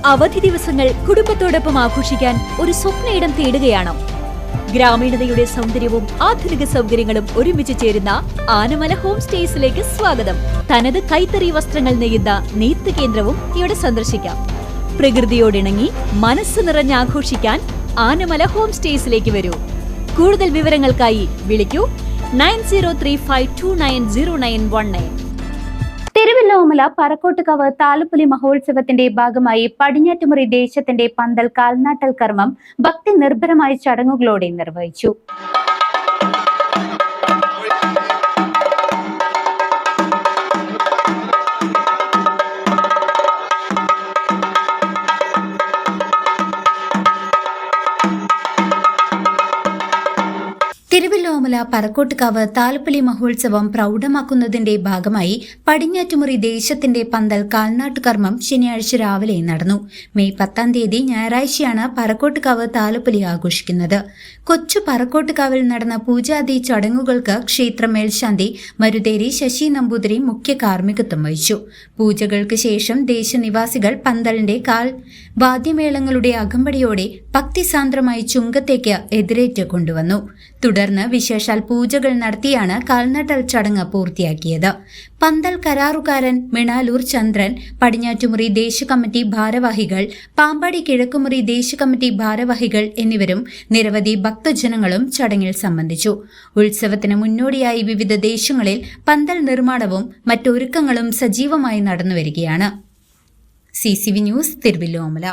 അവധി ദിവസങ്ങൾ കുടുംബത്തോടൊപ്പം ആഘോഷിക്കാൻ ഒരു സ്വപ്നയിടം തേടുകയാണോ? ഗ്രാമീണതയുടെ സൗന്ദര്യവും ആധുനിക സൗകര്യങ്ങളും ഒരുമിച്ച് ചേരുന്ന ആനമല ഹോം സ്റ്റേസിലേക്ക് സ്വാഗതം. തനത് കൈത്തറി വസ്ത്രങ്ങൾ നെയ്യുന്ന നെയ്ത്ത് കേന്ദ്രവും ഇവിടെ സന്ദർശിക്കാം. പ്രകൃതിയോടിണങ്ങി മനസ്സ് നിറഞ്ഞ് ആഘോഷിക്കാൻ ആനമല ഹോം സ്റ്റേസിലേക്ക് വരൂ. കൂടുതൽ വിവരങ്ങൾക്കായി വിളിക്കൂ 9035290919. തിരുവല്ലോമല പറക്കോട്ടുകാവ് താലപ്പൊലി മഹോത്സവത്തിന്റെ ഭാഗമായി പടിഞ്ഞാറ്റുമുറി ദേശത്തിന്റെ പന്തൽ കാൽനാട്ടൽ കർമ്മം ഭക്തി നിർഭരമായ ചടങ്ങുകളോടെ നിർവഹിച്ചു. തിരുവല്ലോമല പറക്കോട്ടുകാവ് താലപ്പൊലി മഹോത്സവം പ്രൗഢമാക്കുന്നതിന്റെ ഭാഗമായി പടിഞ്ഞാറ്റുമുറി ദേശത്തിന്റെ പന്തൽ കാൽനാട്ടുകർമ്മം ശനിയാഴ്ച രാവിലെ നടന്നു. മെയ് 10 ഞായറാഴ്ചയാണ് പറക്കോട്ടുകാവ് താലപ്പൊലി ആഘോഷിക്കുന്നത്. കൊച്ചു പറക്കോട്ടുകാവിൽ നടന്ന പൂജാദി ചടങ്ങുകൾക്ക് ക്ഷേത്ര മേൽശാന്തി മരുതേരി ശശി നമ്പൂതിരി മുഖ്യ കാർമ്മികത്വം വഹിച്ചു. പൂജകൾക്ക് ശേഷം ദേശനിവാസികൾ പന്തലിന്റെ കാൽ വാദ്യമേളങ്ങളുടെ അകമ്പടിയോടെ ഭക്തിസാന്ദ്രമായി ചുങ്കത്തേക്ക് എതിരേറ്റ് കൊണ്ടുവന്നു. തുടർന്ന് വിശേഷാൽ പൂജകൾ നടത്തിയാണ് കാൽനടൽ ചടങ്ങ് പൂർത്തിയാക്കിയത്. പന്തൽ കരാറുകാരൻ മിണാലൂർ ചന്ദ്രൻ, പടിഞ്ഞാറ്റുമുറി ദേശകമ്മിറ്റി ഭാരവാഹികൾ, പാമ്പാടി കിഴക്കുമുറി ദേശകമ്മിറ്റി ഭാരവാഹികൾ എന്നിവരും നിരവധി ഭക്തജനങ്ങളും ചടങ്ങിൽ സംബന്ധിച്ചു. ഉത്സവത്തിന് മുന്നോടിയായി വിവിധ ദേശങ്ങളിൽ പന്തൽ നിർമ്മാണവും മറ്റൊരുക്കങ്ങളും സജീവമായി നടന്നുവരികയാണ്. CCV news, Thiruvilwamala.